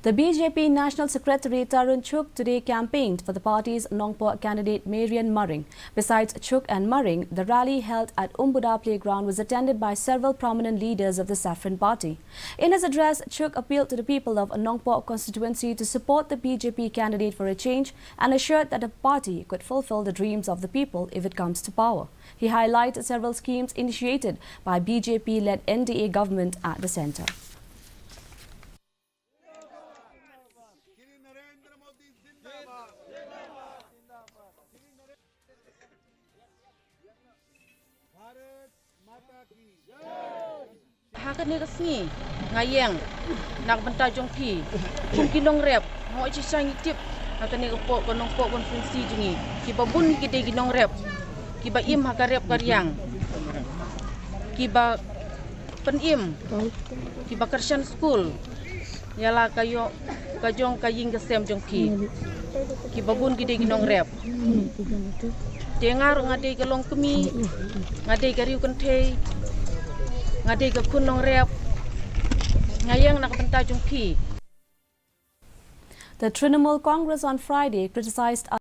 The BJP National Secretary Tarun Chugh today campaigned for the party's Nongpoh candidate Marian Maring. Besides Chugh and Maring, the rally held at Umbuda Playground was attended by several prominent leaders of the Saffron Party. In his address, Chugh appealed to the people of Nongpoh constituency to support the BJP candidate for a change and assured that the party could fulfill the dreams of the people if it comes to power. He highlighted several schemes initiated by BJP-led NDA government at the centre. Hakat ni kesni ngayeng nak benta jongpi mungkin nong rep mau cisang tip hakat ni kepok Nongpoh konferensi jengi kiba bun kita ginong rep kiba im hakat rep karyang kiba penim kiba Christian school yala kayo kajong kaying kesem jongpi kiba bun kita ginong rep dengar ngadai kelong kemi ngadai kariu kentei ngadai ke kunong rep ngayang nak benta jongpi. The Trinamool Congress on Friday criticized